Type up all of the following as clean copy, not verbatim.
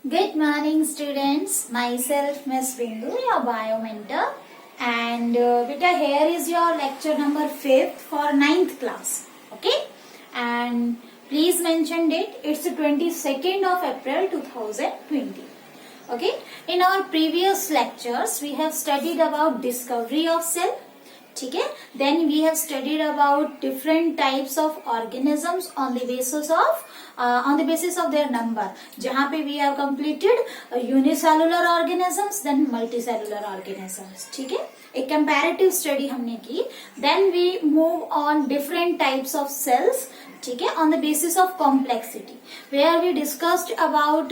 Good morning, students. Myself, Miss Bindu, your bio mentor, and beta here is your lecture number 5th for 9th class. Okay, and please mention date. It's the 22nd of April 2020. Okay, in our previous lectures we have studied about discovery of cell. ठीक है, then we have studied about different types of organisms on the basis of their number. जहाँ पे we have completed unicellular organisms, then multicellular organisms. ठीक है, एक comparative study हमने की. Then we move on different types of cells. ठीक है, on the basis of complexity, where we discussed about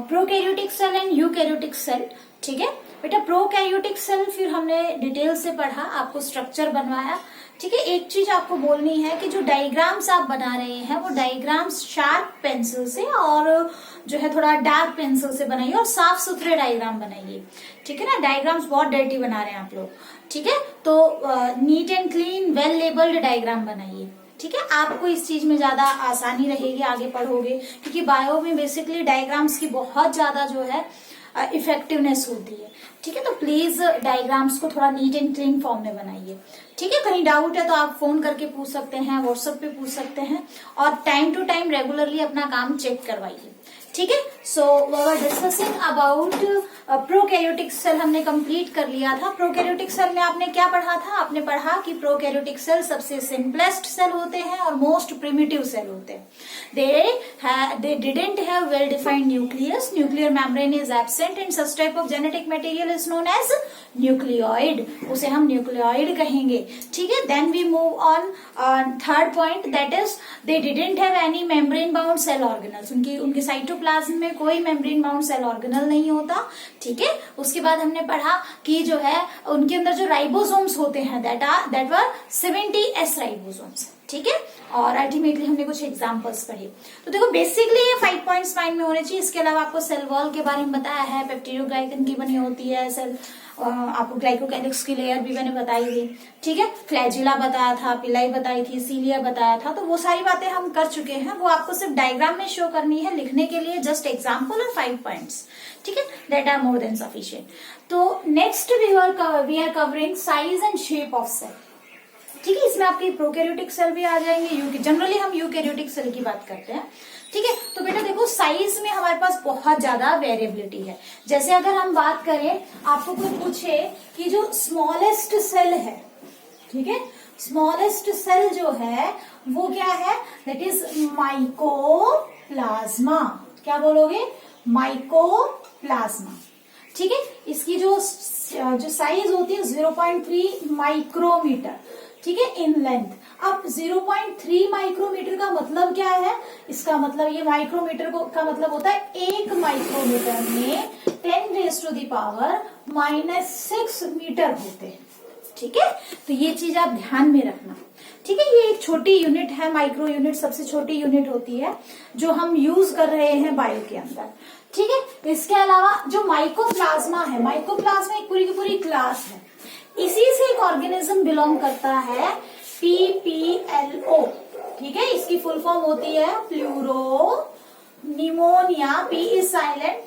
prokaryotic cell and eukaryotic cell. ठीक है बेटा, प्रोकैरियोटिक सेल फिर हमने डिटेल से पढ़ा, आपको स्ट्रक्चर बनवाया. ठीक है, एक चीज आपको बोलनी है कि जो डायग्राम्स आप बना रहे हैं वो डायग्राम्स शार्प पेंसिल से और जो है थोड़ा डार्क पेंसिल से बनाइए और साफ सुथरे डायग्राम बनाइए. ठीक है ना, डायग्राम्स बहुत डर्टी बना रहे हैं आप लोग. ठीक है, तो neat and clean well labelled diagram बनाइए. ठीक है, आपको इस चीज में ज्यादा आसानी रहेगी, आगे पढ़ोगे, क्योंकि बायो में बेसिकली डायग्राम्स की बहुत ज्यादा जो है इफेक्टिवनेस होती है. ठीक है, तो प्लीज डायग्राम्स को थोड़ा नीट एंड क्लीन फॉर्म में बनाइए. ठीक है, कहीं डाउट है तो आप फोन करके पूछ सकते हैं, व्हाट्सएप पे पूछ सकते हैं, और टाइम टू टाइम रेगुलरली अपना काम चेक करवाइए. ठीक है, so we were discussing about prokaryotic cell हमने कंप्लीट कर लिया था. प्रोकैरियोटिक सेल में आपने क्या पढ़ा था? आपने पढ़ा कि प्रोकैरियोटिक सेल सबसे सिंपलेस्ट सेल होते हैं और मोस्ट प्रिमिटिव सेल होते हैं. They didn't have well defined nucleus. Nuclear membrane is absent and such type of genetic material is known as nucleoid. उसे हम न्यूक्लियोइड कहेंगे. ठीक है, then we move on third point, that is they didn't have any membrane bound cell organelles. उनके cytoplasm में कोई membrane bound cell organelle नहीं होता. ठीक है, उसके बाद हमने पढ़ा कि जो है उनके अंदर जो राइबोसोम्स होते हैं that were 70S राइबोसोम्स. ठीक है, और अल्टीमेटली हमने कुछ एग्जांपल्स पढ़े. तो देखो बेसिकली ये 5 पॉइंट्स माइंड में होने चाहिए. इसके अलावा आपको सेल वॉल के बारे में बताया है, पेप्टिडोग्लाइकन की बनी होती है सेल, आपको ग्लाइकोकैलिक्स की लेयर भी मैंने बताई थी. ठीक है, फ्लैजिला बताया था, पिलाई बताई थी, सीलिया बताया था. तो वो सारी बातें हम कर चुके हैं, वो आपको सिर्फ डायग्राम में शो करनी है. लिखने के लिए जस्ट एग्जाम्पल और 5 पॉइंट्स. ठीक है, that are more than sufficient. तो next we are covering size and shape of cell. ठीक है, इसमें आपके प्रोकैरियोटिक सेल भी आ जाएंगे. जनरली हम यूकैरियोटिक सेल की बात करते हैं. ठीक है, तो बेटा देखो साइज में हमारे पास बहुत ज्यादा वेरिएबिलिटी है. जैसे अगर हम बात करें, आपको कोई पूछे कि जो स्मॉलेस्ट सेल है, ठीक है, स्मॉलेस्ट सेल जो है वो क्या है? That is mycoplasma. क्या बोलोगे? माइकोप्लाज्मा. ठीक है, इसकी जो साइज होती है 0.3 माइक्रोमीटर. ठीक है, इन लेंथ. अब 0.3 माइक्रोमीटर का मतलब क्या है? इसका मतलब ये माइक्रोमीटर का मतलब होता है 1 माइक्रोमीटर में 10⁻⁻⁶ मीटर होते हैं. ठीक है, तो ये चीज आप ध्यान में रखना. ठीक है, ये एक छोटी यूनिट है. माइक्रो यूनिट सबसे छोटी यूनिट होती है जो हम यूज कर रहे हैं बायो के अंदर. ठीक है, इसके अलावा जो माइकोप्लाज्मा है, माइकोप्लाज्मा एक पूरी की पूरी क्लास है. इसी से एक ऑर्गेनिज्म बिलोंग करता है PPLO. ठीक है, इसकी फुल फॉर्म होती है pleuropneumonia. P is silent.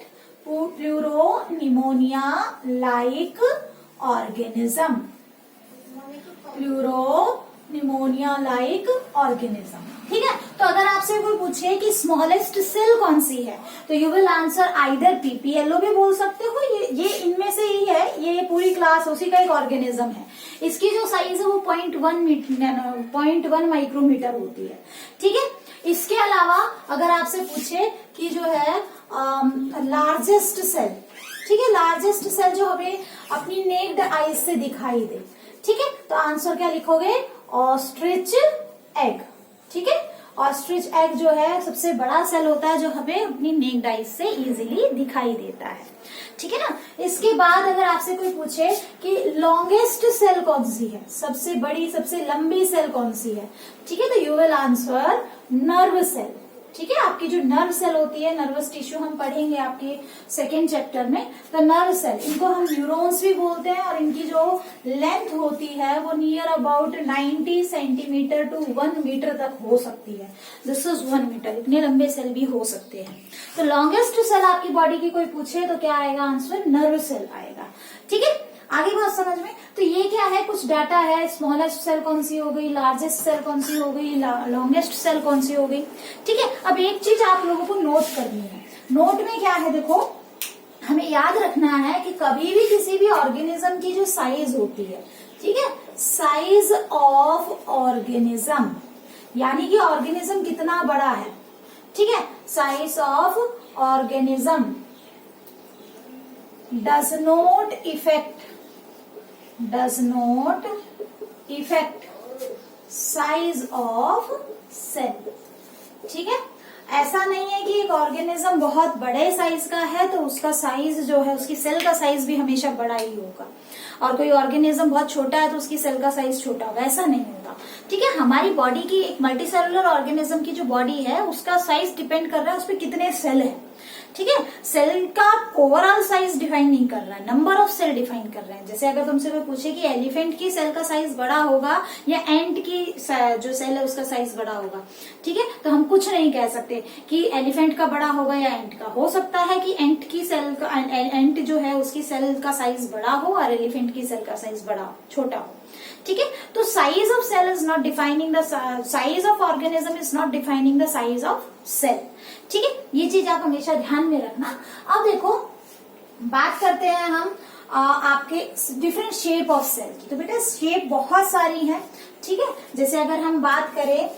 Pleuropneumonia like organism. Pleuropneumonia like organism. ठीक है, तो अगर आपसे कोई पूछे कि स्मॉलेस्ट सेल कौन सी है, तो you will answer either PPLO भी बोल सकते हो. ये इनमें से ही है, ये पूरी क्लास उसी का एक ऑर्गेनिज्म है. इसकी जो साइज है वो 0.1 माइक्रोमीटर होती है. ठीक है, इसके अलावा अगर आपसे पूछे कि जो है लार्जेस्ट सेल, ठीक है, लार्जेस्ट सेल जो हमें अपनी नेक्ड आईज से दिखाई दे, ठीक है, तो आंसर क्या लिखोगे? Ostrich egg. ठीक है, ऑस्ट्रिच एग जो है सबसे बड़ा सेल होता है जो हमें अपनी नेक्ड आईज से इजीली दिखाई देता है. ठीक है ना. इसके बाद अगर आपसे कोई पूछे कि लॉन्गेस्ट सेल कौन सी है, सबसे बड़ी सबसे लंबी सेल कौन सी है, ठीक है, तो you will answer nerve cell. ठीक है। आपकी जो नर्व सेल होती है, नर्वस टिश्यू हम पढ़ेंगे आपके सेकेंड चैप्टर में। तो नर्व सेल, इनको हम न्यूरॉन्स भी बोलते हैं, और इनकी जो लेंथ होती है वो near about 90 centimeter to 1 meter तक हो सकती है। दिस इज 1 मीटर, इतने लंबे सेल भी हो सकते हैं। तो लॉन्गेस्ट सेल आपकी बॉडी की कोई पूछे तो क्या आएगा आंसर? नर्व सेल आएगा। ठीक है, आगे बात समझ में। तो ये क्या है, कुछ डाटा है, स्मॉलेस्ट सेल कौन सी हो गई, लार्जेस्ट सेल कौन सी हो गई, लॉन्गेस्ट सेल कौन सी हो गई। ठीक है, अब एक चीज आप लोगों को नोट करनी है। नोट में क्या है, देखो हमें याद रखना है कि कभी भी किसी भी ऑर्गेनिज्म की जो साइज होती है, ठीक है, साइज ऑफ ऑर्गेनिज्म, यानी कि ऑर्गेनिज्म कितना बड़ा है, ठीक है, size of organism does not affect size of cell। ठीक है, ऐसा नहीं है कि एक ऑर्गेनिज्म बहुत बड़े साइज का है तो उसका साइज जो है, उसकी सेल का साइज भी हमेशा बड़ा ही होगा, और कोई ऑर्गेनिज्म बहुत छोटा है तो उसकी सेल का साइज छोटा होगा, ऐसा नहीं होगा। ठीक है, हमारी बॉडी की, एक मल्टीसेलुलर ऑर्गेनिज्म की जो बॉडी है उसका साइज डिपेंड कर रहा है उस पर कितने सेल है। ठीक है, सेल का ओवरऑल साइज डिफाइन नहीं कर रहा है, नंबर ऑफ सेल डिफाइन कर रहे हैं। जैसे अगर तुमसे कोई पूछे कि एलिफेंट की सेल का साइज बड़ा होगा या एंट की जो सेल है उसका साइज बड़ा होगा, ठीक है, तो हम कुछ नहीं कह सकते कि एलिफेंट का बड़ा होगा या एंट का। हो सकता है कि एंट की सेल का, एंट जो है उसकी सेल का साइज बड़ा हो और एलिफेंट की सेल का साइज बड़ा छोटा हो। ठीक है, तो size of cell is not defining the size of organism, is not defining the size of cell. ठीक है, ये चीज आप हमेशा ध्यान में रखना। अब देखो बात करते हैं हम आपके डिफरेंट शेप ऑफ सेल की। तो बेटा शेप बहुत सारी है। ठीक है, जैसे अगर हम बात करें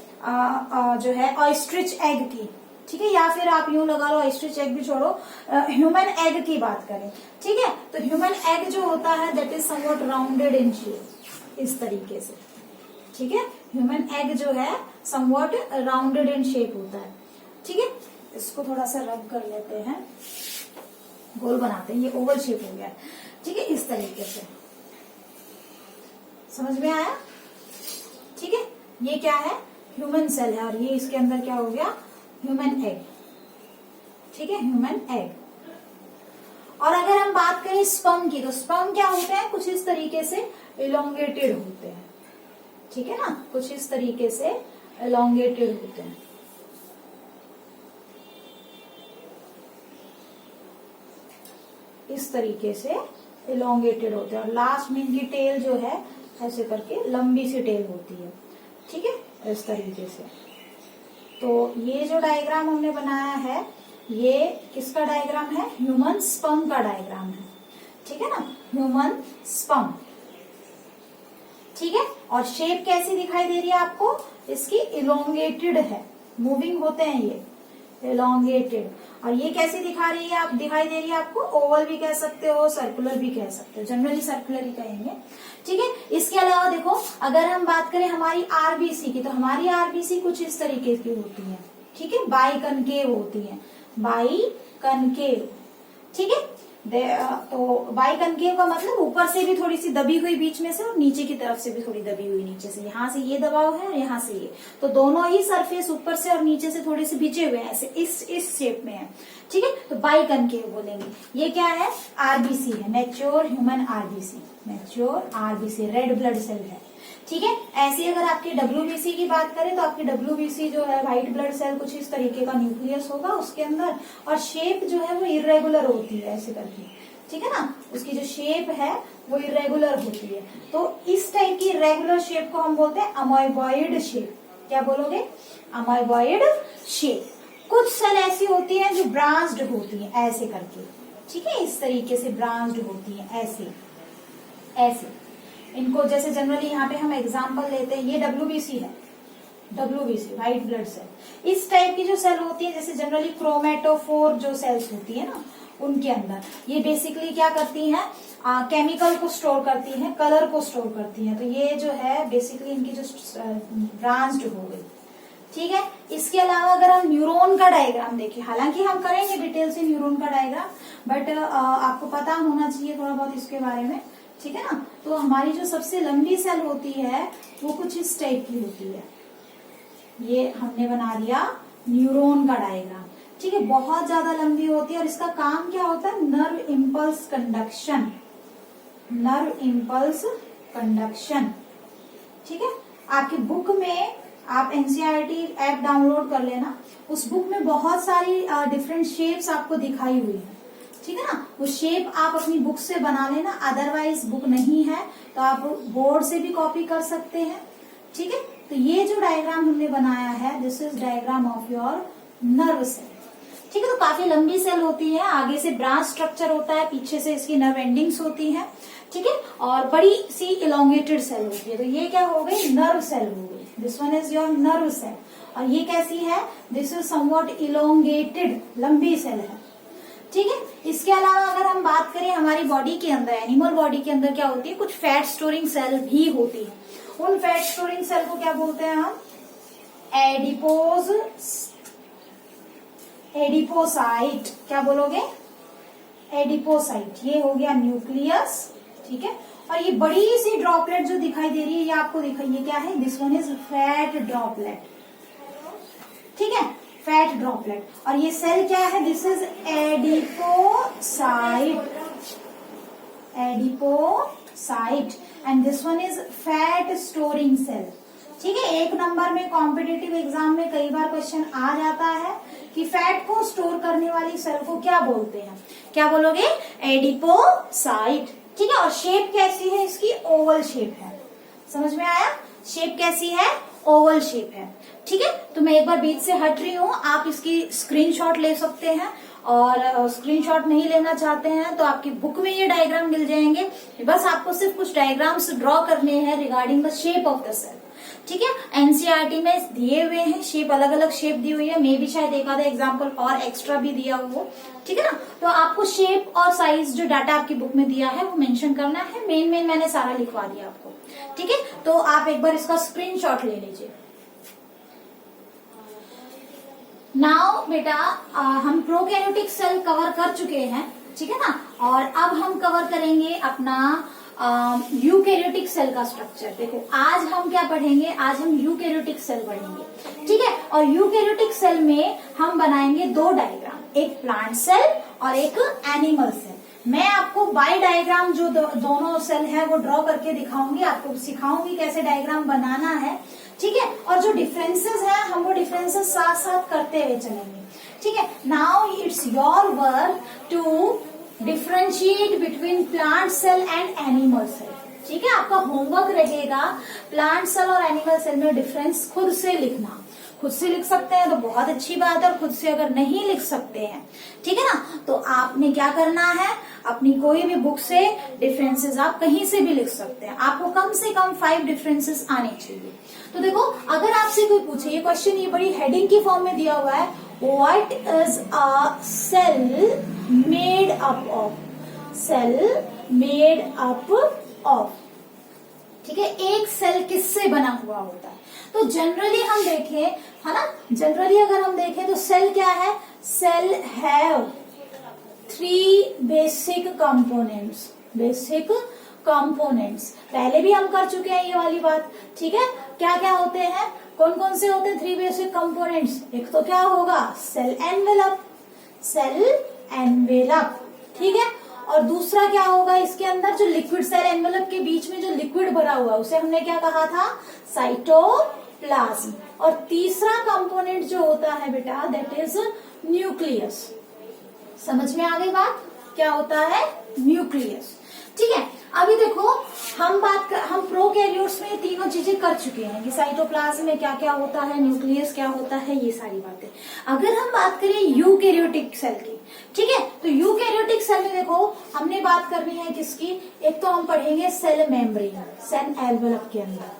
जो है ऑयस्ट्रिच एग की, ठीक है, या फिर आप यूं लगा लो, ऑयस्ट्रिच एग भी छोड़ो, ह्यूमन एग की बात करें। ठीक है, तो ह्यूमन एग जो होता है that is somewhat rounded in shape, इस तरीके से। ठीक है, ह्यूमन एग जो है समवॉट राउंडेड इन शेप होता है। ठीक है, इसको थोड़ा सा रब कर लेते हैं, गोल बनाते हैं, ये ओवल शेप हो गया। ठीक है, इस तरीके से समझ में आया। ठीक है, ये क्या है, ह्यूमन सेल है, और ये इसके अंदर क्या हो गया, ह्यूमन एग। ठीक है, ह्यूमन एग। और अगर हम बात करें स्पर्म की, तो स्पर्म क्या होते हैं, कुछ इस तरीके से इलोंगेटेड होते हैं। ठीक है ना, कुछ इस तरीके से इलोंगेटेड होते हैं। इस तरीके से इलोंगेटेड होते हैं, और लास्ट में इनकी टेल जो है ऐसे करके लंबी सी टेल होती है। ठीक है, इस तरीके से। तो ये जो डायग्राम हमने बनाया है, ये किसका डायग्राम है, ह्यूमन स्पर्म का डायग्राम है। ठीक है ना, ह्यूमन स्पर्म। ठीक है, और शेप कैसी दिखाई दे रही है आपको, इसकी इलोंगेटेड है, मूविंग होते हैं ये, इलोंगेटेड। और ये कैसी दिखाई दे रही है आपको, ओवल भी कह सकते हो, सर्कुलर भी कह सकते हो, जनरली सर्कुलर ही कहेंगे। ठीक है, इसके अलावा देखो अगर हम बात करें हमारी आरबीसी की, तो हमारी आरबीसी कुछ इस तरीके की होती है। ठीक है, बाई कनकेव होती है, बाई कनकेव। ठीक है, तो बाई कनकेव का मतलब ऊपर से भी थोड़ी सी दबी हुई बीच में से, और नीचे की तरफ से भी थोड़ी दबी हुई नीचे से। यहाँ से ये दबाव है और यहाँ से ये, तो दोनों ही सरफेस ऊपर से और नीचे से थोड़े से भिजे हुए हैं, ऐसे इस शेप में है। ठीक है, तो बाई कनकेव बोलेंगे। ये क्या है, आरबीसी है, mature human RBC, mature RBC, red blood cell है। ठीक है, ऐसी अगर आपकी डब्ल्यूबीसी की बात करें तो आपकी डब्ल्यूबीसी जो है व्हाइट ब्लड सेल, कुछ इस तरीके का न्यूक्लियस होगा उसके अंदर, और शेप जो है वो इरेगुलर होती है ऐसे करके। ठीक है ना, उसकी जो शेप है वो इरेगुलर होती है। तो इस टाइप की इरेगुलर शेप को हम बोलते हैं अमोइबॉइड शेप। क्या बोलोगे, अमोइबॉइड शेप। कुछ सेल ऐसी होती है जो ब्रांच्ड होती है ऐसे करके। ठीक है, इस तरीके से ब्रांच्ड होती है ऐसे ऐसे। इनको जैसे जनरली यहाँ पे हम एग्जांपल लेते हैं, ये डब्ल्यूबीसी है, डब्ल्यूबीसी व्हाइट ब्लड सेल। इस टाइप की जो सेल होती है, जैसे जनरली क्रोमेटोफोर जो सेल्स होती है ना, उनके अंदर ये बेसिकली क्या करती हैं, केमिकल को स्टोर करती हैं, कलर को स्टोर करती हैं। तो ये जो है बेसिकली इनकी जो ब्रांच्ड हो गई। ठीक है, इसके अलावा अगर हम न्यूरॉन का डायग्राम देखें, हालांकि हम करेंगे डिटेल से न्यूरॉन का डायग्राम, बट आपको पता होना चाहिए थोड़ा बहुत इसके बारे में। ठीक है ना, तो हमारी जो सबसे लंबी सेल होती है वो कुछ इस टाइप की होती है। ये हमने बना दिया न्यूरॉन का डायग्राम, ठीक है, बहुत ज्यादा लंबी होती है और इसका काम क्या होता है, nerve impulse conduction, nerve impulse conduction, ठीक है। आपकी बुक में आप एनसीईआरटी ऐप डाउनलोड कर लेना, उस बुक में बहुत सारी डिफरेंट शेप्स आपको दिखाई हुई है, ठीक है ना, वो शेप आप अपनी बुक से बना लेना, अदरवाइज बुक नहीं है तो आप बोर्ड से भी कॉपी कर सकते हैं, ठीक है। तो ये जो डायग्राम हमने बनाया है, this is diagram of your nerve cell, ठीक है। तो काफी लंबी सेल होती है, आगे से ब्रांच स्ट्रक्चर होता है, पीछे से इसकी नर्व एंडिंग्स होती है, ठीक है, और बड़ी सी इलोंगेटेड सेल होती है। तो ये क्या हो गई, नर्व सेल हो गई, this one is your nerve cell. और ये कैसी है, दिस इज समवॉट इलोंगेटेड, लंबी सेल है, ठीक है। इसके अलावा अगर हम बात करें हमारी बॉडी के अंदर, एनिमल बॉडी के अंदर क्या होती है, कुछ फैट स्टोरिंग सेल भी होती है। उन फैट स्टोरिंग सेल को क्या बोलते हैं हम, एडिपोसाइट, क्या बोलोगे, एडिपोसाइट। ये हो गया न्यूक्लियस, ठीक है। और ये बड़ी सी ड्रॉपलेट जो दिखाई दे रही है, ये आपको दिखाई, ये क्या है, this one is fat droplet, ठीक है, फैट ड्रॉपलेट। और ये सेल क्या है, this is adipocyte, adipocyte, and this one is fat storing cell, ठीक है। एक नंबर में कॉम्पिटिटिव एग्जाम में कई बार क्वेश्चन आ जाता है कि फैट को स्टोर करने वाली सेल को क्या बोलते हैं, क्या बोलोगे, एडिपोसाइट, ठीक है। और शेप कैसी है इसकी, ओवल शेप है, समझ में आया, शेप कैसी है, ओवल शेप है, ठीक है। तो मैं एक बार बीच से हट रही हूँ, आप इसकी स्क्रीनशॉट ले सकते हैं, और स्क्रीनशॉट नहीं लेना चाहते हैं तो आपकी बुक में ये डायग्राम मिल जाएंगे, बस आपको सिर्फ कुछ डायग्राम्स ड्रॉ करने हैं regarding the shape of the cell, ठीक है। एनसीईआरटी में दिए हुए हैं शेप, अलग अलग शेप दी हुई है, मे भी शायद एक आधा एग्जाम्पल और एक्स्ट्रा भी दिया हुआ हो, ठीक है ना। तो आपको शेप और साइज जो डाटा आपकी बुक में दिया है वो मेंशन करना है, मेन मैंने सारा लिखवा दिया आपको, ठीक है। तो आप एक बार इसका स्क्रीनशॉट ले लीजिए। नाउ बेटा हम प्रोकैरियोटिक सेल कवर कर चुके हैं, ठीक है ना, और अब हम कवर करेंगे अपना यूकैरियोटिक सेल का स्ट्रक्चर। देखो आज हम क्या पढ़ेंगे, आज हम यूकैरियोटिक सेल पढ़ेंगे, ठीक है। और यूकैरियोटिक सेल में हम बनाएंगे दो डायग्राम, एक प्लांट सेल और एक एनिमल सेल। मैं आपको बाय डायग्राम जो दोनों सेल है वो ड्रॉ करके दिखाऊंगी, आपको सिखाऊंगी कैसे डायग्राम बनाना है, ठीक है। और जो डिफरेंसेस है हम वो डिफरेंसेस साथ साथ करते हुए चलेंगे, ठीक है। Now it's your work to differentiate between plant cell and animal cell, ठीक है। आपका होमवर्क रहेगा प्लांट सेल और एनिमल सेल में डिफरेंस खुद से लिखना, खुद से लिख सकते हैं तो बहुत अच्छी बात है, और खुद से अगर नहीं लिख सकते हैं, ठीक है ना, तो आपने क्या करना है, अपनी कोई भी बुक से डिफरेंसेस आप कहीं से भी लिख सकते हैं, आपको कम से कम 5 डिफरेंसेस आने चाहिए। तो देखो अगर आपसे कोई पूछे, ये क्वेश्चन ये बड़ी हेडिंग की फॉर्म में दिया हुआ है, what is a cell made up of, cell made up of, ठीक है, एक सेल किससे बना हुआ होता है। तो जनरली हम देखें, है ना, जनरली अगर हम देखें तो सेल क्या है, cell have 3 basic components, basic components पहले भी हम कर चुके हैं ये वाली बात, ठीक है। क्या क्या होते हैं, कौन कौन से होते हैं 3 बेसिक कंपोनेंट्स, एक तो क्या होगा, सेल एनवेलप, सेल एनवेलप, ठीक है। और दूसरा क्या होगा, इसके अंदर जो लिक्विड, सेल एनवेलप के बीच में जो लिक्विड भरा हुआ उसे हमने क्या कहा था, साइटोप्लाज्म। और तीसरा कंपोनेंट जो होता है बेटा, दैट इज न्यूक्लियस। समझ में आ गई बात, क्या होता है, न्यूक्लियस, ठीक है। अभी देखो हम प्रोकैरियोट्स में तीनों चीजें कर चुके हैं कि साइटोप्लाज्म में क्या क्या होता है, न्यूक्लियस क्या होता है, ये सारी बातें। अगर हम बात करें यूकैरियोटिक सेल की, ठीक है, तो यूकैरियोटिक सेल में देखो हमने बात करनी है किसकी, एक तो हम पढ़ेंगे सेल मेम्ब्रेन, सेल एनवेलप के अंदर,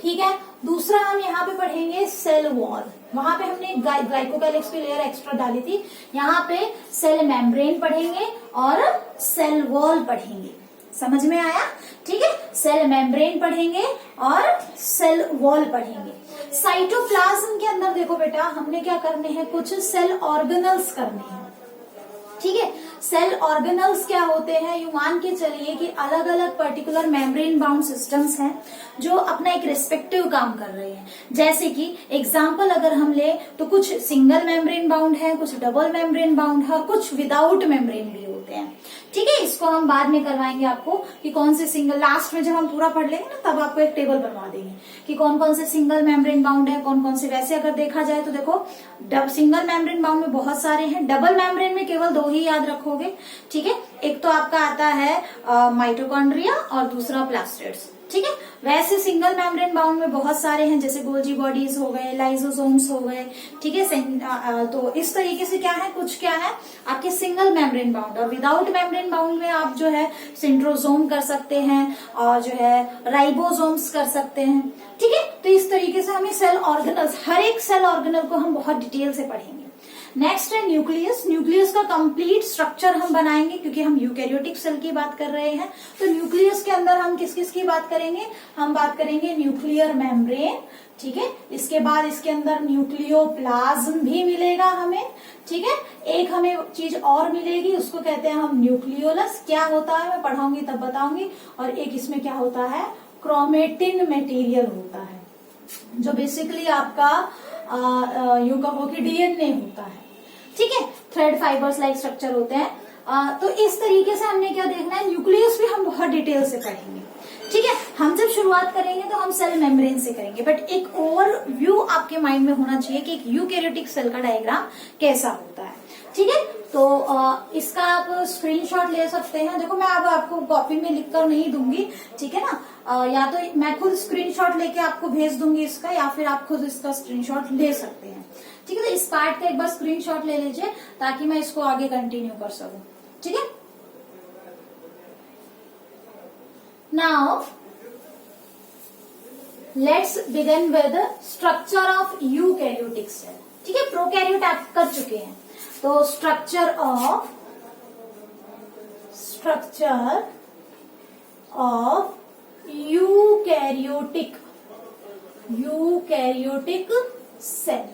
ठीक है। दूसरा हम यहाँ पे पढ़ेंगे सेल वॉल, वहां पे हमने ग्लाइकोकैलिक्स की लेयर एक्स्ट्रा डाली थी, यहाँ पे सेल मेम्ब्रेन पढ़ेंगे और सेल वॉल पढ़ेंगे, समझ में आया, ठीक है। सेल मेम्ब्रेन पढ़ेंगे और सेल वॉल पढ़ेंगे। साइटोप्लाज्म के अंदर देखो बेटा हमने क्या करने हैं, कुछ सेल ऑर्गेनल्स करने हैं, ठीक है। सेल ऑर्गेनल्स क्या होते हैं, यू मान के चलिए कि अलग अलग पर्टिकुलर मेम्ब्रेन बाउंड सिस्टम्स हैं जो अपना एक रिस्पेक्टिव काम कर रहे हैं। जैसे कि एग्जांपल अगर हम ले तो कुछ सिंगल मेम्ब्रेन बाउंड है, कुछ डबल मेम्ब्रेन बाउंड है और कुछ विदाउट मेम्ब्रेन भी होते हैं। ठीक है, इसको हम बाद में करवाएंगे आपको कि कौन से सिंगल, लास्ट में जब हम पूरा पढ़ लेंगे ना तब आपको एक टेबल बनवा देंगे कि कौन कौन से सिंगल मेम्ब्रेन बाउंड है, कौन कौन से। वैसे अगर देखा जाए तो देखो सिंगल मेम्ब्रेन बाउंड में बहुत सारे हैं, डबल मेम्ब्रेन में केवल 2 ही याद रखोगे। ठीक है, एक तो आपका आता है माइटोकॉन्ड्रिया और दूसरा प्लास्टिड्स। ठीक है, वैसे सिंगल मेम्ब्रेन बाउंड में बहुत सारे हैं, जैसे गोल्जी बॉडीज हो गए, लाइसोसोम्स हो गए। ठीक है, तो इस तरीके से क्या है, कुछ क्या है आपके सिंगल मेम्ब्रेन बाउंड। और विदाउट मेम्ब्रेन बाउंड में आप जो है सेंट्रोसोम कर सकते हैं और जो है राइबोसोम्स कर सकते हैं। ठीक है, तो इस तरीके से हमें सेल ऑर्गेनल्स, हर एक सेल ऑर्गेनल को हम बहुत डिटेल से पढ़ेंगे। नेक्स्ट है न्यूक्लियस। न्यूक्लियस का कंप्लीट स्ट्रक्चर हम बनाएंगे क्योंकि हम यूकैरियोटिक सेल की बात कर रहे हैं। तो न्यूक्लियस के अंदर हम किस किस की बात करेंगे, हम बात करेंगे न्यूक्लियर मेम्ब्रेन। ठीक है, इसके बाद इसके अंदर न्यूक्लियोप्लाज्म भी मिलेगा हमें। ठीक है, एक हमें चीज और मिलेगी, उसको कहते हैं हम न्यूक्लियोलस। क्या होता है मैं पढ़ाऊंगी तब बताऊंगी। और एक इसमें क्या होता है, क्रोमेटिन मटेरियल होता है जो बेसिकली आपका यूं कहो कि डीएनए होता है। ठीक है, थ्रेड फाइबर्स लाइक स्ट्रक्चर होते हैं। तो इस तरीके से हमने क्या देखना है, न्यूक्लियस भी हम बहुत डिटेल से पढ़ेंगे। ठीक है, हम जब शुरुआत करेंगे तो हम सेल मेम्ब्रेन से करेंगे, बट एक ओवरव्यू आपके माइंड में होना चाहिए कि एक यूकैरियोटिक सेल का डायग्राम कैसा होता है। ठीक है, तो इसका आप स्क्रीनशॉट ले सकते हैं। देखो मैं अब आपको कॉपी में लिखकर नहीं दूंगी, ठीक है ना, या तो मैं खुद स्क्रीनशॉट लेके आपको भेज दूंगी इसका, या फिर आप खुद इसका स्क्रीनशॉट ले सकते हैं। ठीक है, तो इस पार्ट का एक बार स्क्रीनशॉट ले लीजिए ताकि मैं इसको आगे कंटिन्यू कर सकूं। ठीक है, now let's begin with structure of eukaryotic cell. ठीक है, प्रोकैरियोट आप कर चुके हैं, तो स्ट्रक्चर ऑफ यूकैरियोटिक सेल।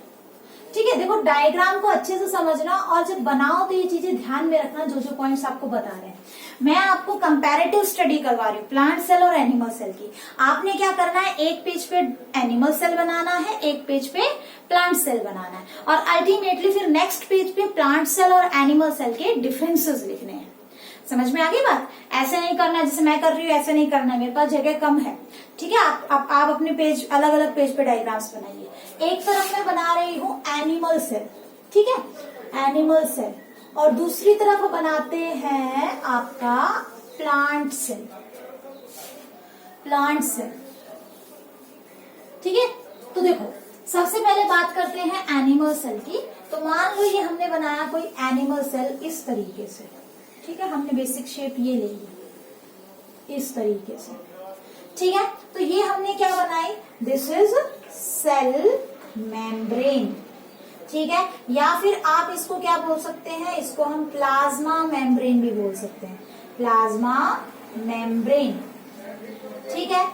ठीक है, देखो डायग्राम को अच्छे से समझना और जब बनाओ तो ये चीजें ध्यान में रखना, जो जो पॉइंट्स आपको बता रहे हैं। मैं आपको कंपैरेटिव स्टडी करवा रही हूँ प्लांट सेल और एनिमल सेल की। आपने क्या करना है, एक पेज पे एनिमल सेल बनाना है, एक पेज पे प्लांट सेल बनाना है, और अल्टीमेटली फिर नेक्स्ट पेज पे प्लांट सेल और एनिमल सेल के डिफरेंसेस लिखने हैं। समझ में आ गई बात? ऐसे नहीं करना जैसे मैं कर रही हूँ, ऐसे नहीं करना, मेरे पास जगह कम है। ठीक है, आप अपने पेज अलग अलग पेज पे डायग्राम्स बनाइए। एक तरफ मैं बना रही हूँ एनिमल सेल, ठीक है, एनिमल सेल, और दूसरी तरफ बनाते हैं आपका प्लांट सेल। ठीक है, तो देखो सबसे पहले बात करते हैं एनिमल सेल की। तो मान लो ये हमने बनाया कोई एनिमल सेल इस तरीके से। ठीक है, हमने बेसिक शेप ये ले ली इस तरीके से। ठीक है, तो ये हमने क्या बनाई, दिस इज सेल मेम्ब्रेन। ठीक है, या फिर आप इसको क्या बोल सकते हैं, इसको हम प्लाज्मा मेम्ब्रेन भी बोल सकते हैं, प्लाज्मा मेम्ब्रेन। ठीक है,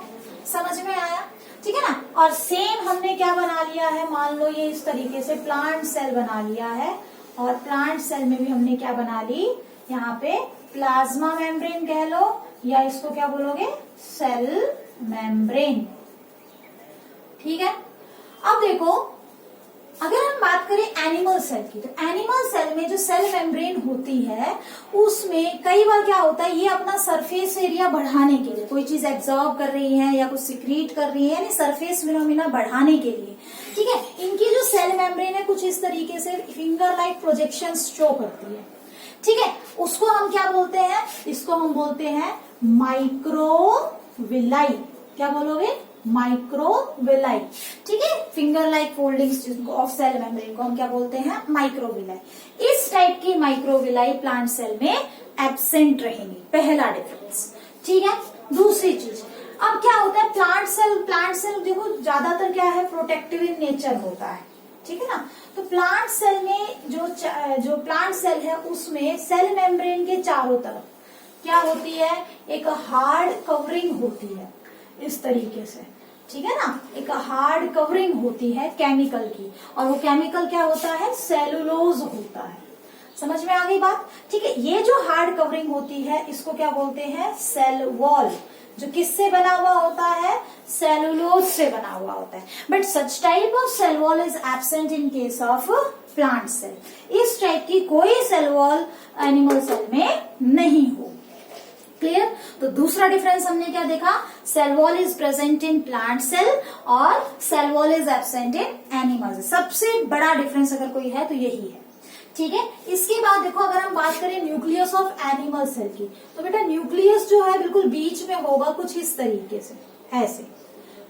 समझ में आया? ठीक है ना। और सेम हमने क्या बना लिया है, मान लो ये इस तरीके से प्लांट सेल बना लिया है, और प्लांट सेल में भी हमने क्या बना ली, यहाँ पे प्लाज्मा मेम्ब्रेन कह लो, या इसको क्या बोलोगे, सेल मेम्ब्रेन। ठीक है, अब देखो अगर हम बात करें एनिमल सेल की, तो एनिमल सेल में जो सेल मेम्ब्रेन होती है उसमें कई बार क्या होता है, ये अपना सरफेस एरिया बढ़ाने के लिए कोई चीज एब्जॉर्ब कर रही है या कुछ सिक्रीट कर रही है, यानी सरफेस फिनोमिना बढ़ाने के लिए। ठीक है, इनकी जो सेल मेम्ब्रेन है कुछ इस तरीके से फिंगर लाइक प्रोजेक्शन शो करती है। ठीक है, उसको हम क्या बोलते हैं, इसको हम बोलते हैं माइक्रोविलाई। क्या बोलोगे, माइक्रोविलाई। ठीक है, finger like foldings of cell membrane को हम क्या बोलते हैं, माइक्रोविलाई। इस टाइप की माइक्रोविलाई प्लांट सेल में एब्सेंट रहेंगी, पहला डिफरेंस। ठीक है, दूसरी चीज अब क्या होता है, प्लांट सेल देखो ज्यादातर क्या है, प्रोटेक्टिव इन नेचर होता है। ठीक है ना, तो प्लांट सेल में जो प्लांट सेल है उसमें सेल मेम्ब्रेन के चारों तरफ क्या होती है, एक हार्ड कवरिंग होती है इस तरीके से। ठीक है ना, एक हार्ड कवरिंग होती है केमिकल की, और वो केमिकल क्या होता है, सेलुलोज होता है। समझ में आ गई बात? ठीक है, ये जो हार्ड कवरिंग होती है इसको क्या बोलते हैं? Cell wall. जो किससे बना हुआ होता है? सेलुलोज से बना हुआ होता है। But such type of cell wall is absent in case of plant cell. इस टाइप की कोई सेल वॉल एनिमल सेल में नहीं हो। क्लियर? तो दूसरा डिफरेंस हमने क्या देखा? Cell wall is present in plant cell और cell wall is absent in animal. सबसे बड़ा डिफरेंस अगर कोई है तो यही है। ठीक है, इसके बाद देखो अगर हम बात करें न्यूक्लियस ऑफ एनिमल सेल की, तो बेटा न्यूक्लियस जो है बिल्कुल बीच में होगा कुछ इस तरीके से, ऐसे।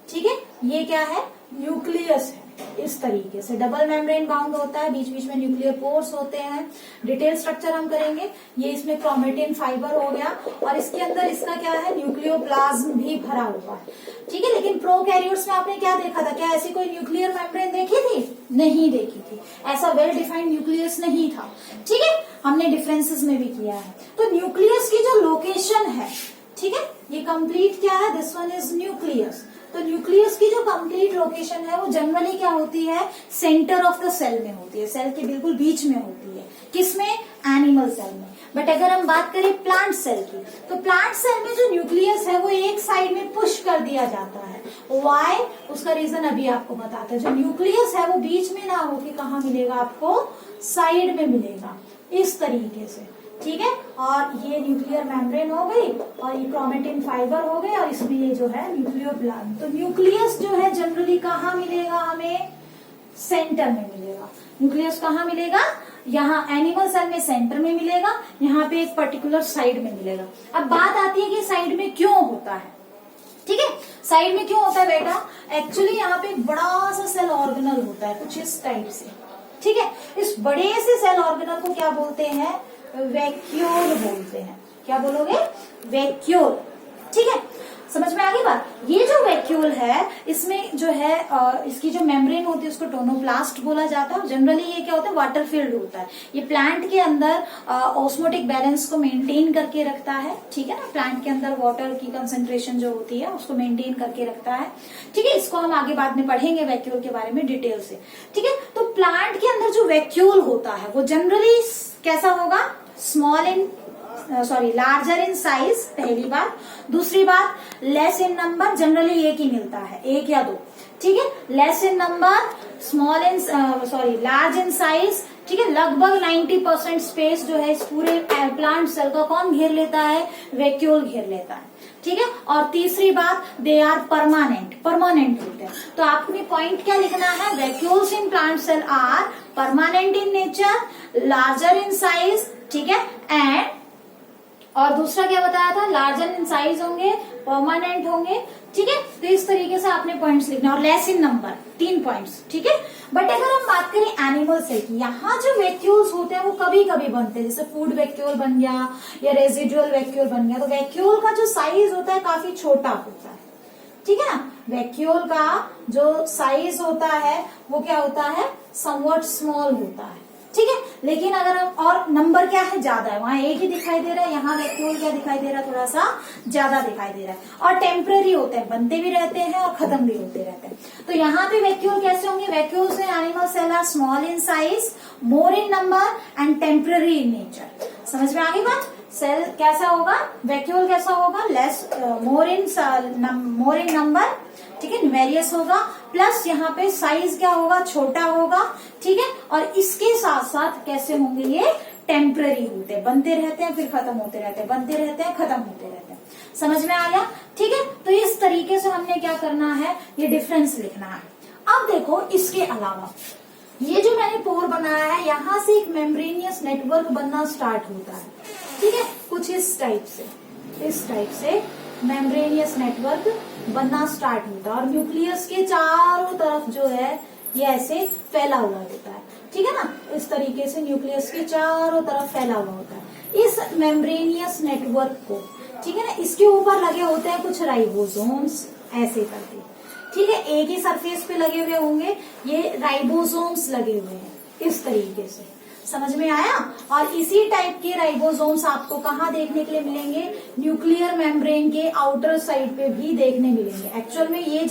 ठीक है, ये क्या है? न्यूक्लियस है। इस तरीके से डबल मेम्ब्रेन बाउंड होता है, बीच बीच में न्यूक्लियर पोर्स होते हैं। डिटेल स्ट्रक्चर हम करेंगे। ये इसमें क्रोमेटिन फाइबर हो गया और इसके अंदर इसका क्या है? न्यूक्लियोप्लाज्म भी भरा हुआ है। ठीक है, लेकिन प्रोकैरियोट्स में आपने क्या देखा था? क्या ऐसी कोई न्यूक्लियर मेम्ब्रेन देखी थी? नहीं देखी थी। ऐसा वेल डिफाइंड न्यूक्लियस नहीं था। ठीक है, हमने डिफरेंसेस में भी किया है। तो न्यूक्लियस की जो लोकेशन है, ठीक है, ये कंप्लीट क्या है? This one is nucleus. तो न्यूक्लियस की जो कंप्लीट लोकेशन है वो जनरली क्या होती है? सेंटर ऑफ द सेल में होती है, सेल के बिल्कुल बीच में होती है। किसमें? एनिमल सेल में। बट अगर हम बात करें प्लांट सेल की, तो प्लांट सेल में जो न्यूक्लियस है वो एक साइड में पुश कर दिया जाता है। व्हाई? उसका रीजन अभी आपको बताते हैं। जो न्यूक्लियस है वो बीच में ना होके कहाँ मिलेगा आपको? साइड में मिलेगा, इस तरीके से। ठीक है, और ये न्यूक्लियर मेम्ब्रेन हो गई और ये क्रोमेटिन फाइबर हो गए और इसमें ये जो है न्यूक्लियोप्लाज्म। तो न्यूक्लियस जो है जनरली कहाँ मिलेगा हमें? सेंटर में मिलेगा। न्यूक्लियस कहाँ मिलेगा? यहाँ एनिमल सेल में सेंटर में मिलेगा, यहाँ पे एक पर्टिकुलर साइड में मिलेगा। अब बात आती है कि साइड में क्यों होता है। ठीक है, साइड में क्यों होता है बेटा? एक्चुअली यहाँ पे एक बड़ा सा सेल ऑर्गेनल होता है कुछ इस टाइप से। ठीक है, इस बड़े से सेल ऑर्गेनल को क्या बोलते हैं? वैक्यूल बोलते हैं। क्या बोलोगे? वैक्यूल। ठीक है, समझ में आ गई बात? ये जो वैक्यूल है इसमें जो है इसकी जो मेम्ब्रेन होती है उसको टोनोप्लास्ट बोला जाता है। और जनरली ये क्या होता है? वाटर फील्ड होता है। ये प्लांट के अंदर ऑस्मोटिक बैलेंस को मेंटेन करके रखता है। ठीक है ना, प्लांट के अंदर वाटर की कंसेंट्रेशन जो होती है उसको मेंटेन करके रखता है। ठीक है, इसको हम आगे बाद में पढ़ेंगे वैक्यूल के बारे में डिटेल से। ठीक है, तो प्लांट के अंदर जो वैक्यूल होता है वो जनरली कैसा होगा? Small in larger in size, पहली बात। दूसरी बात, लेस इन नंबर, जनरली एक ही मिलता है, एक या दो। ठीक है, less in number, small in large in size. ठीक है, लगभग 90% स्पेस जो है इस पूरे प्लांट सेल का कौन घेर लेता है? वैक्यूल घेर लेता है। ठीक है, और तीसरी बात, दे आर परमानेंट होते हैं। तो आपने पॉइंट क्या लिखना है? Vacuoles in plant cell are permanent in nature, larger in size. ठीक है, एंड और दूसरा क्या बताया था? लार्जर इन साइज होंगे, परमानेंट होंगे। ठीक है, तो इस तरीके से आपने पॉइंट्स लिखना और लेस इन नंबर, 3 पॉइंट्स। ठीक है, बट अगर हम बात करें एनिमल सेल की, यहाँ जो वैक्यूल्स होते हैं वो कभी कभी बनते हैं, जैसे फूड वैक्यूल बन गया या रेजिडुअल वैक्यूल बन गया। तो वैक्यूल का जो साइज होता है काफी छोटा होता है। ठीक है ना, वैक्यूल का जो साइज होता है वो क्या होता है? समवट स्मॉल होता है। ठीक है, लेकिन अगर हम और नंबर क्या है? ज्यादा है। वहां एक ही दिखाई दे रहा है, यहाँ वैक्यूल क्या दिखाई दे रहा है? थोड़ा सा ज्यादा दिखाई दे रहा है। और टेम्पररी होते हैं, बनते भी रहते हैं और खत्म भी होते रहते हैं। तो यहाँ पे वैक्यूल कैसे होंगे? Vacuoles in animal cell are small in size, more in number and temporary in nature. समझ में आ गई बात? सेल कैसा होगा? वैक्यूल कैसा होगा? Less, more in number. ठीक है, न्यूमेरियस होगा, प्लस यहाँ पे साइज क्या होगा? छोटा होगा। ठीक है, और इसके साथ साथ कैसे होंगे? ये टेम्पररी होते हैं, बनते रहते हैं फिर खत्म होते रहते हैं, बनते रहते हैं खत्म होते रहते हैं। समझ में आ गया? ठीक है, तो इस तरीके से हमने क्या करना है? ये डिफरेंस लिखना है। अब देखो, इसके अलावा ये जो मैंने पोर बनाया है, यहाँ से एक मेम्ब्रेनियस नेटवर्क बनना स्टार्ट होता है। ठीक है, कुछ इस टाइप से मेम्ब्रेनियस नेटवर्क बनना स्टार्ट होता है और न्यूक्लियस के चारों तरफ जो है ये ऐसे फैला हुआ होता है। ठीक है ना, इस तरीके से न्यूक्लियस के चारों तरफ फैला हुआ होता है इस मेम्ब्रेनियस नेटवर्क को। ठीक है ना, इसके ऊपर लगे होते हैं कुछ राइबोसोम्स, ऐसे करके। ठीक है, एक ही सरफेस पे लगे हुए होंगे, ये राइबोसोम्स लगे हुए हैं इस तरीके से। समझ में आया। और इसी टाइप के राइबोसोम्स आपको कहाँ देखने के लिए मिलेंगे, न्यूक्लियर मेम्ब्रेन के आउटर साइड पे भी देखने मिलेंगे। एक्चुअल में ये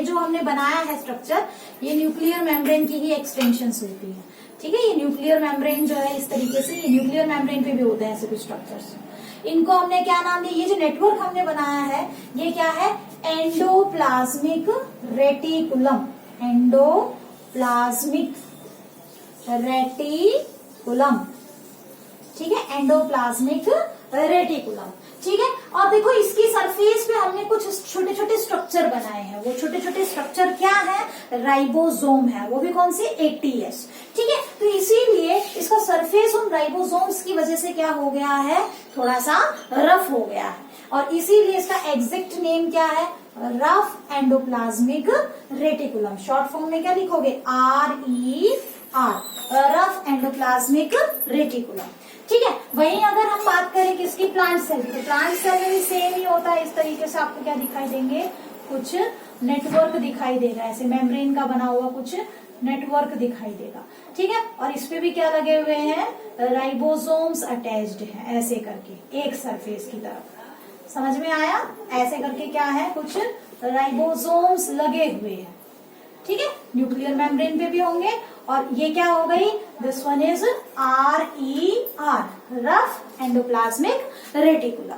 जो हमने बनाया है स्ट्रक्चर, ये न्यूक्लियर मेम्ब्रेन की ही एक्सटेंशंस होती है। ठीक है, ये न्यूक्लियर मेम्ब्रेन जो है इस तरीके से, ये न्यूक्लियर मेम्ब्रेन पे भी होते हैं ऐसे कुछ स्ट्रक्चर्स। इनको हमने क्या नाम दिया, ये जो नेटवर्क हमने बनाया है ये क्या है, एंडोप्लाज्मिक रेटिकुलम। एंडोप्लाज्मिक रेटिकुलम, ठीक है, एंडोप्लाज्मिक रेटिकुलम। ठीक है, और देखो इसकी सरफेस पे हमने कुछ छोटे छोटे स्ट्रक्चर बनाए हैं। वो छोटे छोटे स्ट्रक्चर क्या है, राइबोसोम है, वो भी कौन से, ATS। ठीक है, तो इसीलिए इसका सरफेस उन राइबोसोम्स की वजह से क्या हो गया है, थोड़ा सा रफ हो गया है, और इसीलिए इसका एग्जैक्ट नेम क्या है, rough endoplasmic reticulum. Short form में क्या लिखोगे, RER, रफ एंडोप्लाज्मिक रेटिकुलम। ठीक है, वहीं अगर हम बात करें किसकी, प्लांट सेल की, तो प्लांट सेल में भी सेम ही होता है। इस तरीके से आपको क्या दिखाई देंगे, कुछ नेटवर्क दिखाई देगा, ऐसे मेम्ब्रेन का बना हुआ कुछ नेटवर्क दिखाई देगा। ठीक है, और इस पे भी क्या लगे हुए हैं, राइबोसोम्स अटैच्ड है ऐसे करके एक सरफेस की तरफ। समझ में आया, ऐसे करके क्या है, कुछ राइबोसोम्स लगे हुए हैं। ठीक है, न्यूक्लियर मेम्ब्रेन पे भी होंगे। और ये क्या हो गई, this one is RER, rough endoplasmic reticulum.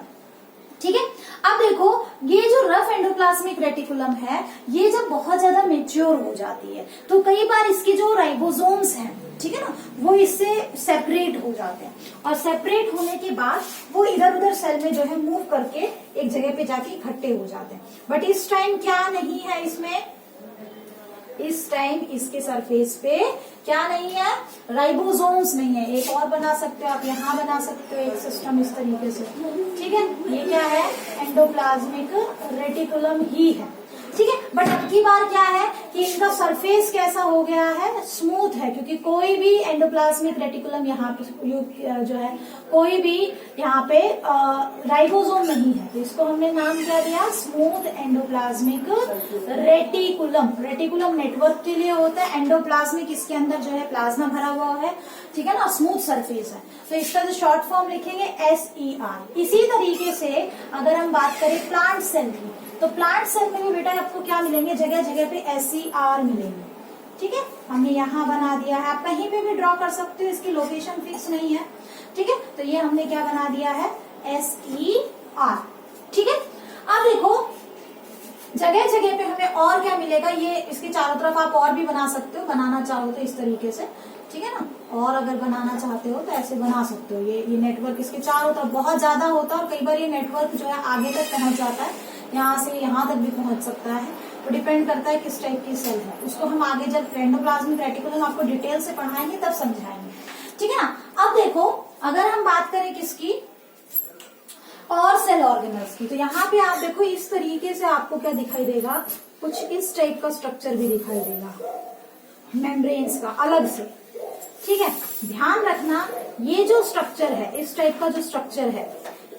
ठीक है, अब देखो ये जो रफ एंडोप्लाज्मिक रेटिकुलम है, ये जब बहुत ज्यादा मेच्योर हो जाती है तो कई बार इसके जो राइबोसोम्स हैं, ठीक है ना, वो इससे सेपरेट हो जाते हैं, और सेपरेट होने के बाद वो इधर उधर सेल में जो है मूव करके एक जगह पे जाके इकट्ठे हो जाते हैं। बट इस टाइम क्या नहीं है इसमें, इस टाइम इसके सरफेस पे क्या नहीं है, राइबोसोम्स नहीं है। एक और बना सकते हो आप, यहाँ बना सकते हो एक सिस्टम इस तरीके से। ठीक है, ये क्या है, एंडोप्लाज्मिक रेटिकुलम ही है। ठीक है, बट अब की बार क्या है कि इनका सरफेस कैसा हो गया है, स्मूथ है, क्योंकि कोई भी एंडोप्लाज्मिक रेटिकुलम यहाँ पे जो है, कोई भी यहाँ पे राइबोसोम नहीं है, तो इसको हमने नाम क्या दिया, smooth endoplasmic reticulum. Reticulum network के लिए होता है, एंडोप्लाज्मिक इसके अंदर जो है प्लाज्मा भरा हुआ है। ठीक है ना, स्मूथ सरफेस है, तो इसका जो शॉर्ट फॉर्म लिखेंगे SER। इसी तरीके से अगर हम बात करें प्लांट सेल की, तो प्लांट सेल में भी बेटा आपको क्या मिलेंगे, जगह जगह पे SER मिलेंगे। ठीक है, हमने यहाँ बना दिया है, आप कहीं पे भी ड्रॉ कर सकते हो, इसकी लोकेशन फिक्स नहीं है। ठीक है, तो ये हमने क्या बना दिया है, SER। ठीक है, अब देखो जगह जगह पे हमें और क्या मिलेगा, ये इसके चारों तरफ आप और भी बना सकते हो, बनाना चाहो तो इस तरीके से। ठीक है ना, और अगर बनाना चाहते हो तो ऐसे बना सकते हो। ये नेटवर्क इसके चारों तरफ बहुत ज्यादा होता है, और कई बार ये नेटवर्क जो है आगे तक पहुंच जाता है, यहाँ से यहाँ तक भी पहुंच सकता है। तो डिपेंड करता है किस टाइप की सेल है, उसको हम आगे जब एंडोप्लाज्मिक रेटिकुलम आपको डिटेल से पढ़ाएंगे तब समझाएंगे। ठीक है ना, अब देखो अगर हम बात करें किसकी, और सेल ऑर्गेनल्स की, तो यहाँ पे आप देखो इस तरीके से आपको क्या दिखाई देगा, कुछ इस टाइप का स्ट्रक्चर भी दिखाई देगा मेम्ब्रेन्स का अलग से। ठीक है, ध्यान रखना ये जो स्ट्रक्चर है, इस टाइप का जो स्ट्रक्चर है,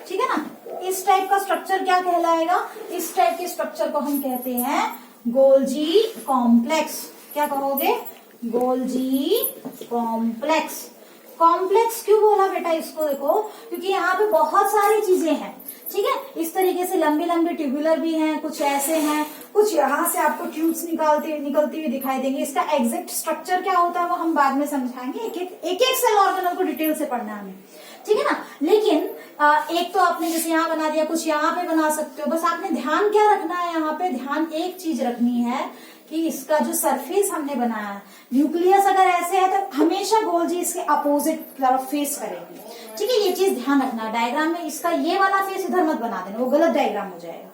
ठीक है ना, इस टाइप का स्ट्रक्चर क्या कहलाएगा, इस टाइप के स्ट्रक्चर को हम कहते हैं गोल्जी कॉम्प्लेक्स। क्या कहोगे, गोल्जी कॉम्प्लेक्स। कॉम्प्लेक्स क्यों बोला बेटा इसको, देखो क्योंकि यहाँ पे बहुत सारी चीजें हैं। ठीक है, इस तरीके से लंबे लंबे ट्यूबुलर भी हैं, कुछ ऐसे हैं, कुछ यहाँ से आपको ट्यूब्स निकलती हुई दिखाई देंगी। इसका एग्जैक्ट स्ट्रक्चर क्या होता है वो हम बाद में समझाएंगे, एक एक सेल ऑर्गेनल को डिटेल से पढ़ना है हमें। ठीक है ना, लेकिन एक तो आपने जैसे यहाँ बना दिया, कुछ यहाँ पे बना सकते हो। बस आपने ध्यान क्या रखना है, यहाँ पे ध्यान एक चीज रखनी है कि इसका जो सरफेस हमने बनाया है, न्यूक्लियस अगर ऐसे है तो हमेशा गोल्जी इसके अपोजिट तरफ फेस करेगी। ठीक है, ये चीज ध्यान रखना। डायग्राम में इसका ये वाला फेस इधर मत बना देना, वो गलत डायग्राम हो जाएगा।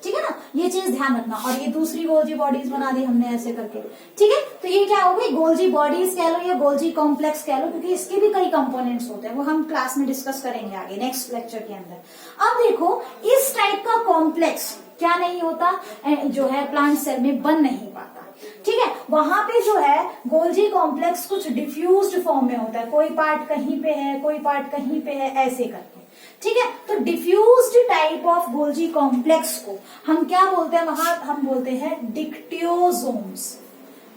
ठीक है ना, ये चीज ध्यान रखना। और ये दूसरी गोल्जी बॉडीज बना दी हमने ऐसे करके। ठीक है, तो ये क्या हो गई, गोल्जी बॉडीज कह लो या गोल्जी कॉम्प्लेक्स कह लो, क्योंकि इसके भी कई कंपोनेंट्स होते हैं, वो हम क्लास में डिस्कस करेंगे आगे नेक्स्ट लेक्चर के अंदर। अब देखो इस टाइप का कॉम्प्लेक्स क्या नहीं होता, जो है प्लांट सेल में बन नहीं पाता। ठीक है, वहां पे जो है गोल्जी कॉम्प्लेक्स कुछ डिफ्यूज्ड फॉर्म में होता है, कोई पार्ट कहीं पे है, कोई पार्ट कहीं पे है, ऐसे करके। ठीक है, तो diffused type of Golgi complex को हम क्या बोलते हैं, वहां हम बोलते हैं डिक्टियोसोम्स।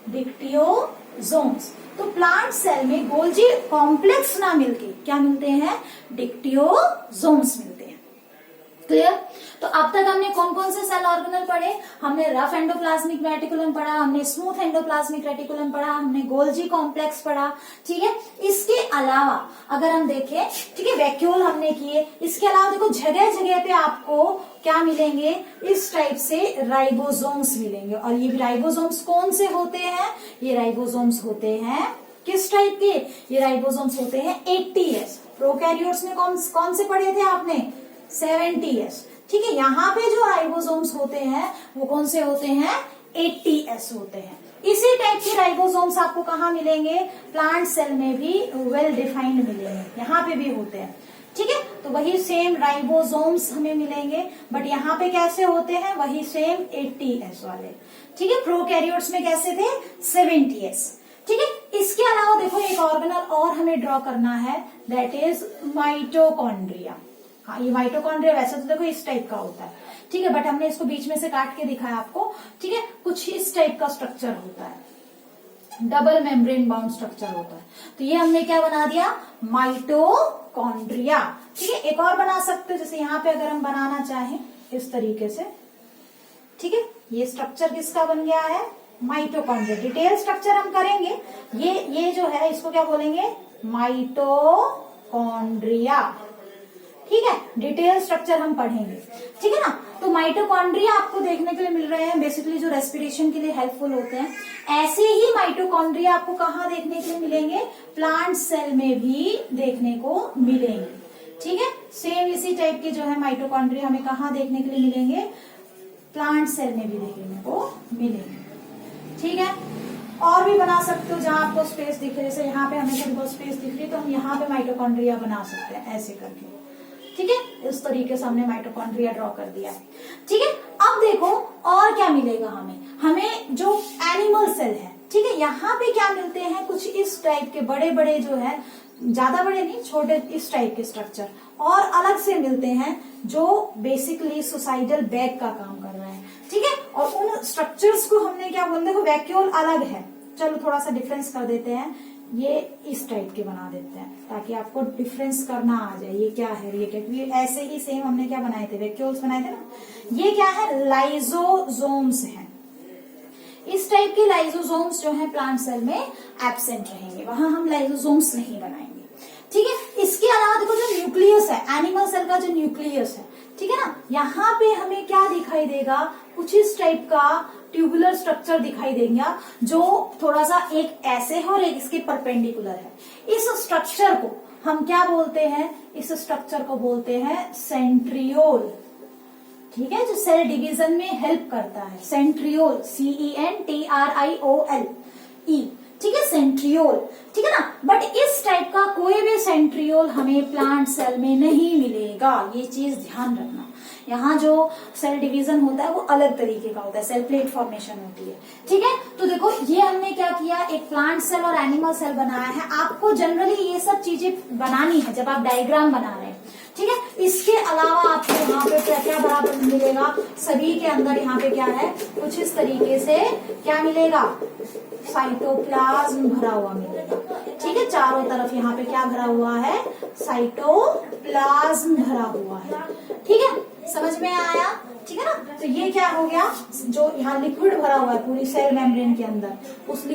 डिक्टियोसोम्स। डिक्टियोजोम्स। तो प्लांट सेल में गोल्जी कॉम्प्लेक्स ना मिलके क्या मिलते हैं, डिक्टियोजोम्स मिलते हैं। क्लियर? तो अब तक हमने कौन कौन से सेल ऑर्गेनल पढ़े, हमने रफ एंडोप्लाज्मिक रेटिकुलम पढ़ा, हमने स्मूथ एंडोप्लाज्मिक रेटिकुलम पढ़ा, हमने गोल्जी कॉम्प्लेक्स पढ़ा, ठीक है। इसके अलावा अगर हम देखें, ठीक है, वैक्यूल हमने किए, इसके अलावा देखो जगह जगह पे आपको क्या मिलेंगे, इस टाइप से राइबोसोम्स मिलेंगे। और ये राइबोसोम्स कौन से होते हैं, ये राइबोसोम्स होते हैं किस टाइप के, ये राइबोसोम्स होते हैं 80S। प्रोकैरियोट्स में कौन से पढ़े थे आपने, 70S। ठीक है, यहाँ पे जो राइबोसोम्स होते हैं वो कौन से होते हैं, 80S होते हैं। इसी टाइप के राइबोसोम्स आपको कहाँ मिलेंगे, प्लांट सेल में भी वेल डिफाइंड मिलेंगे, यहाँ पे भी होते हैं। ठीक है, तो वही सेम राइबोसोम्स हमें मिलेंगे, बट यहाँ पे कैसे होते हैं, वही सेम 80S वाले। ठीक है, प्रोकैरियोट्स में कैसे थे, 70S। ठीक है, इसके अलावा देखो एक ऑर्गेनल और हमें ड्रॉ करना है, दैट इज माइटोकॉन्ड्रिया। हाँ, ये माइटोकॉन्ड्रिया वैसे तो देखो इस टाइप का होता है, ठीक है, बट हमने इसको बीच में से काट के दिखाया आपको। ठीक है, कुछ इस टाइप का स्ट्रक्चर होता है, डबल मेम्ब्रेन बाउंड स्ट्रक्चर होता है। तो ये हमने क्या बना दिया, माइटोकॉन्ड्रिया। ठीक है, एक और बना सकते हो, जैसे यहाँ पे अगर हम बनाना चाहें इस तरीके से, ठीक है, ये स्ट्रक्चर किसका बन गया है, माइटोकॉन्ड्रिया। डिटेल स्ट्रक्चर हम करेंगे, ये जो है इसको क्या बोलेंगे, माइटोकॉन्ड्रिया। ठीक है, डिटेल स्ट्रक्चर हम पढ़ेंगे, ठीक है ना। तो माइटोकॉन्ड्रिया आपको देखने के लिए मिल रहे हैं, बेसिकली जो रेस्पिरेशन के लिए हेल्पफुल होते हैं। ऐसे ही माइटोकॉन्ड्रिया आपको कहाँ देखने के लिए मिलेंगे, प्लांट सेल में भी देखने को मिलेंगे। ठीक है, सेम इसी टाइप के जो है माइटोकॉन्ड्रिया हमें कहाँ देखने के लिए मिलेंगे, प्लांट सेल में भी देखने को मिलेंगे। ठीक है, और भी बना सकते हो जहां आपको स्पेस दिख रही है, जैसे यहाँ पे हमें थोड़ी बहुत स्पेस दिख रही है तो हम यहाँ पे माइटोकॉन्ड्रिया बना सकते हैं ऐसे करके। ठीक है, इस तरीके से हमने माइटोकॉन्ड्रिया ड्रॉ कर दिया है। ठीक है, अब देखो और क्या मिलेगा हमें जो एनिमल सेल है, ठीक है, यहाँ पे क्या मिलते हैं, कुछ इस टाइप के बड़े बड़े जो है, ज्यादा बड़े नहीं, छोटे इस टाइप के स्ट्रक्चर और अलग से मिलते हैं, जो बेसिकली सुसाइडल बैग का काम कर रहे हैं। ठीक है, और उन स्ट्रक्चर्स को हमने क्या बोलते हैं, वैक्यूल अलग है, चलो थोड़ा सा डिफरेंस कर देते हैं, ये इस टाइप के बना देते हैं ताकि आपको डिफरेंस करना आ जाए, ये क्या है, ये क्या, क्योंकि ऐसे ही सेम हमने क्या बनाए थे, वैक्यूल्स बनाए थे ना। ये क्या है, लाइजोसोम्स है। इस टाइप के लाइजोसोम्स जो है प्लांट सेल में एब्सेंट रहेंगे, वहां हम लाइजोसोम्स नहीं बनाएंगे। ठीक है, इसके अलावा देखो जो न्यूक्लियस है, एनिमल सेल का जो न्यूक्लियस है, ठीक है ना, यहाँ पे हमें क्या दिखाई देगा, कुछ इस टाइप का ट्यूबुलर स्ट्रक्चर दिखाई देगा, जो थोड़ा सा एक ऐसे है और एक इसके परपेंडिकुलर है। इस स्ट्रक्चर को हम क्या बोलते हैं, इस स्ट्रक्चर को बोलते हैं सेंट्रियोल। ठीक है, जो सेल डिवीजन में हेल्प करता है, सेंट्रियोल, CENTRIOLE। ठीक है, सेंट्रियोल। ठीक है ना, बट इस टाइप का कोई भी सेंट्रियोल हमें प्लांट सेल में नहीं मिलेगा, ये चीज ध्यान रखना। यहाँ जो सेल डिवीजन होता है वो अलग तरीके का होता है, सेल प्लेट फॉर्मेशन होती है। ठीक है, तो देखो ये हमने क्या किया, एक प्लांट सेल और एनिमल सेल बनाया है। आपको जनरली ये सब चीजें बनानी है जब आप डायग्राम बना रहे हैं। ठीक है, इसके अलावा आपको यहाँ पे क्या बराबर मिलेगा, सभी के अंदर यहाँ पे क्या है, कुछ इस तरीके से क्या मिलेगा, साइटोप्लाज्म भरा हुआ मिलेगा। ठीक है, चारों तरफ यहाँ पे क्या भरा हुआ है, साइटोप्लाज्म भरा हुआ है। ठीक है, समझ में आया। ठीक है ना, तो ये क्या हो गया, जो यहाँ लिक्विड भरा हुआ है पूरी सेल मेम्ब्रेन के अंदर, उस